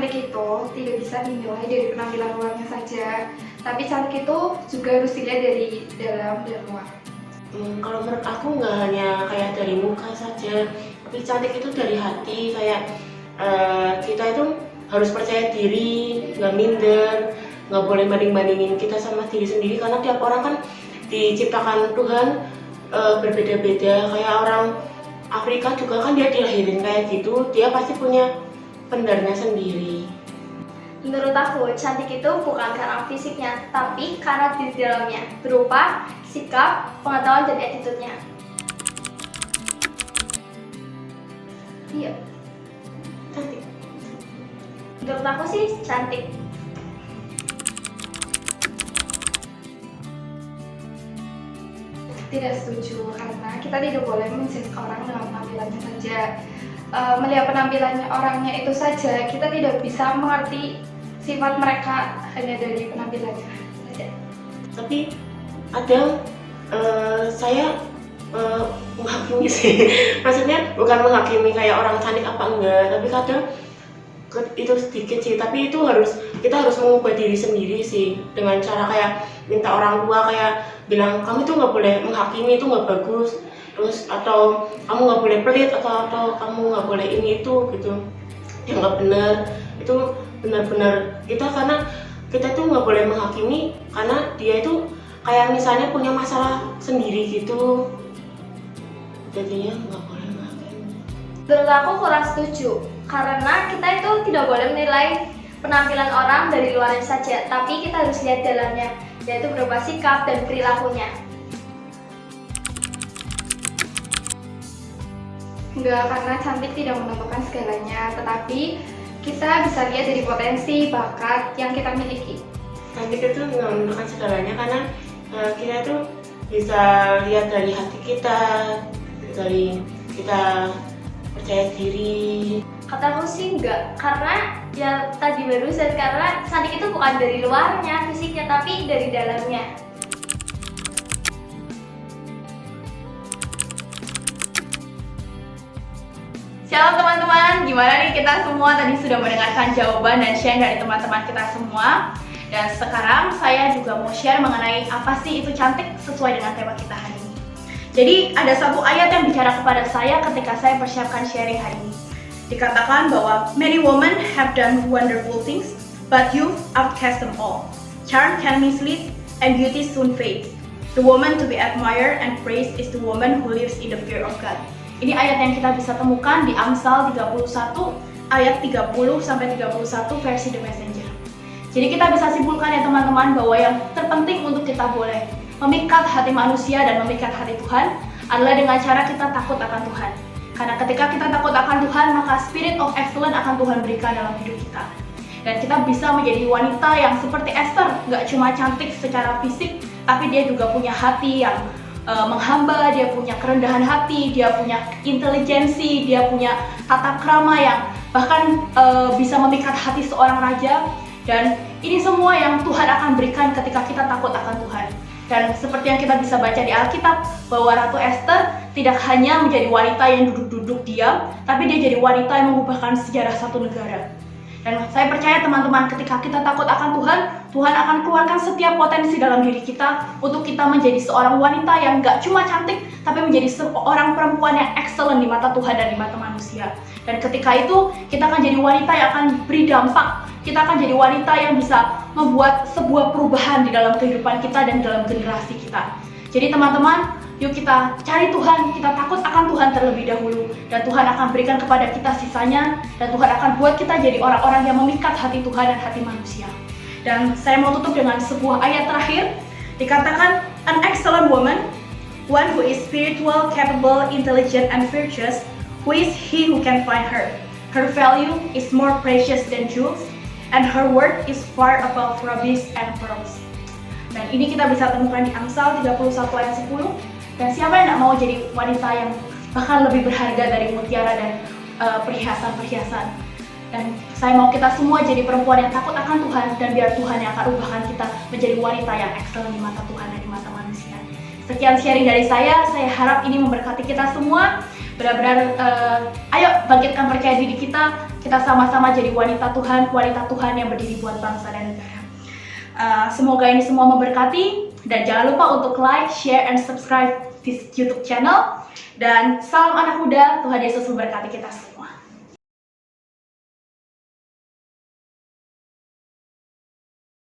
cantik itu tidak bisa dinilai dari penampilan luarnya saja, tapi cantik itu juga harus dilihat dari dalam dan luar. Kalau menurut aku nggak hanya kayak dari muka saja, tapi cantik itu dari hati. Kayak kita itu harus percaya diri, nggak minder, nggak boleh banding-bandingin kita sama diri sendiri, karena tiap orang kan diciptakan Tuhan berbeda-beda. Kayak orang Afrika juga kan dia dilahirin kayak gitu, dia pasti punya pendarnya sendiri. Menurut aku, cantik itu bukan karena fisiknya, tapi karena di dalamnya, berupa sikap, pengetahuan, dan attitude-nya. Iya, Cantik. Menurut aku sih cantik. tidak setuju karena kita tidak boleh menjudge orang dengan penampilannya saja. Melihat penampilannya orangnya itu saja, kita tidak bisa mengerti sifat mereka hanya dari penampilannya saja. Tapi kadang saya menghakimi sih. Maksudnya bukan menghakimi kayak orang cantik apa enggak, tapi kadang itu sedikit sih. Tapi itu kita harus mengubah diri sendiri sih, dengan cara kayak minta orang tua kayak bilang kamu tuh nggak boleh menghakimi, itu nggak bagus, terus atau kamu nggak boleh pelit, atau kamu nggak boleh ini itu gitu. Ya nggak benar, itu benar-benar karena kita tuh nggak boleh menghakimi, karena dia itu kayak misalnya punya masalah sendiri gitu, jadinya nggak boleh menghakimi. Menurut aku kurang setuju, karena kita itu tidak boleh menilai penampilan orang dari luarnya saja, tapi kita harus lihat dalamnya, yaitu berupa sikap dan perilakunya. Enggak, karena cantik tidak menentukan segalanya, tetapi kita bisa lihat dari potensi, bakat yang kita miliki. Cantik itu nggak menentukan segalanya, karena kita itu bisa lihat dari hati kita, dari kita percaya diri. Kata aku sih enggak, karena ya tadi barusan, karena cantik itu bukan dari luarnya, fisiknya, tapi dari dalamnya. Shalom teman-teman, gimana nih kita semua tadi sudah mendengarkan jawaban dan share dari teman-teman kita semua. Dan sekarang saya juga mau share mengenai apa sih itu cantik sesuai dengan tema kita hari ini. Jadi ada satu ayat yang bicara kepada saya ketika saya persiapkan sharing hari ini. Dikatakan bahwa many women have done wonderful things, but you outcast them all. Charm can mislead and beauty soon fades. The woman to be admired and praised is the woman who lives in the fear of God. Ini ayat yang kita bisa temukan di Amsal 31 ayat 30 sampai 31 versi The Messenger. Jadi kita bisa simpulkan ya teman-teman bahwa yang terpenting untuk kita boleh memikat hati manusia dan memikat hati Tuhan adalah dengan cara kita takut akan Tuhan. Karena ketika kita takut akan Tuhan, maka spirit of excellence akan Tuhan berikan dalam hidup kita. Dan kita bisa menjadi wanita yang seperti Esther, nggak cuma cantik secara fisik, tapi dia juga punya hati yang menghamba, dia punya kerendahan hati, dia punya intelijensi, dia punya tata krama yang bahkan bisa memikat hati seorang raja. Dan ini semua yang Tuhan akan berikan ketika kita takut akan Tuhan. Dan seperti yang kita bisa baca di Alkitab, bahwa Ratu Esther tidak hanya menjadi wanita yang duduk-duduk diam, tapi dia jadi wanita yang mengubahkan sejarah satu negara. Dan saya percaya teman-teman, ketika kita takut akan Tuhan, Tuhan akan keluarkan setiap potensi dalam diri kita untuk kita menjadi seorang wanita yang gak cuma cantik, tapi menjadi seorang perempuan yang excellent di mata Tuhan dan di mata manusia. Dan ketika itu, kita akan jadi wanita yang akan beri dampak. Kita akan jadi wanita yang bisa membuat sebuah perubahan di dalam kehidupan kita dan dalam generasi kita. Jadi teman-teman, yuk kita cari Tuhan, kita takut akan Tuhan terlebih dahulu, dan Tuhan akan berikan kepada kita sisanya, dan Tuhan akan buat kita jadi orang-orang yang memikat hati Tuhan dan hati manusia. Dan saya mau tutup dengan sebuah ayat terakhir, dikatakan, an excellent woman, one who is spiritual, capable, intelligent, and virtuous, who is he who can find her? Her value is more precious than jewels, and her worth is far above rubies and pearls. Dan ini kita bisa temukan di Amsal 31 ayat 10. Dan siapa yang tidak mau jadi wanita yang bahkan lebih berharga dari mutiara dan perhiasan-perhiasan. Dan saya mau kita semua jadi perempuan yang takut akan Tuhan, dan biar Tuhan yang akan ubahkan kita menjadi wanita yang excellent di mata Tuhan dan di mata manusia. Sekian sharing dari saya harap ini memberkati kita semua. Benar-benar ayo bangkitkan percaya diri kita, kita sama-sama jadi wanita Tuhan yang berdiri buat bangsa dan negara. Semoga ini semua memberkati, dan jangan lupa untuk like, share, and subscribe di YouTube channel. Dan salam anak muda, Tuhan Yesus memberkati kita semua.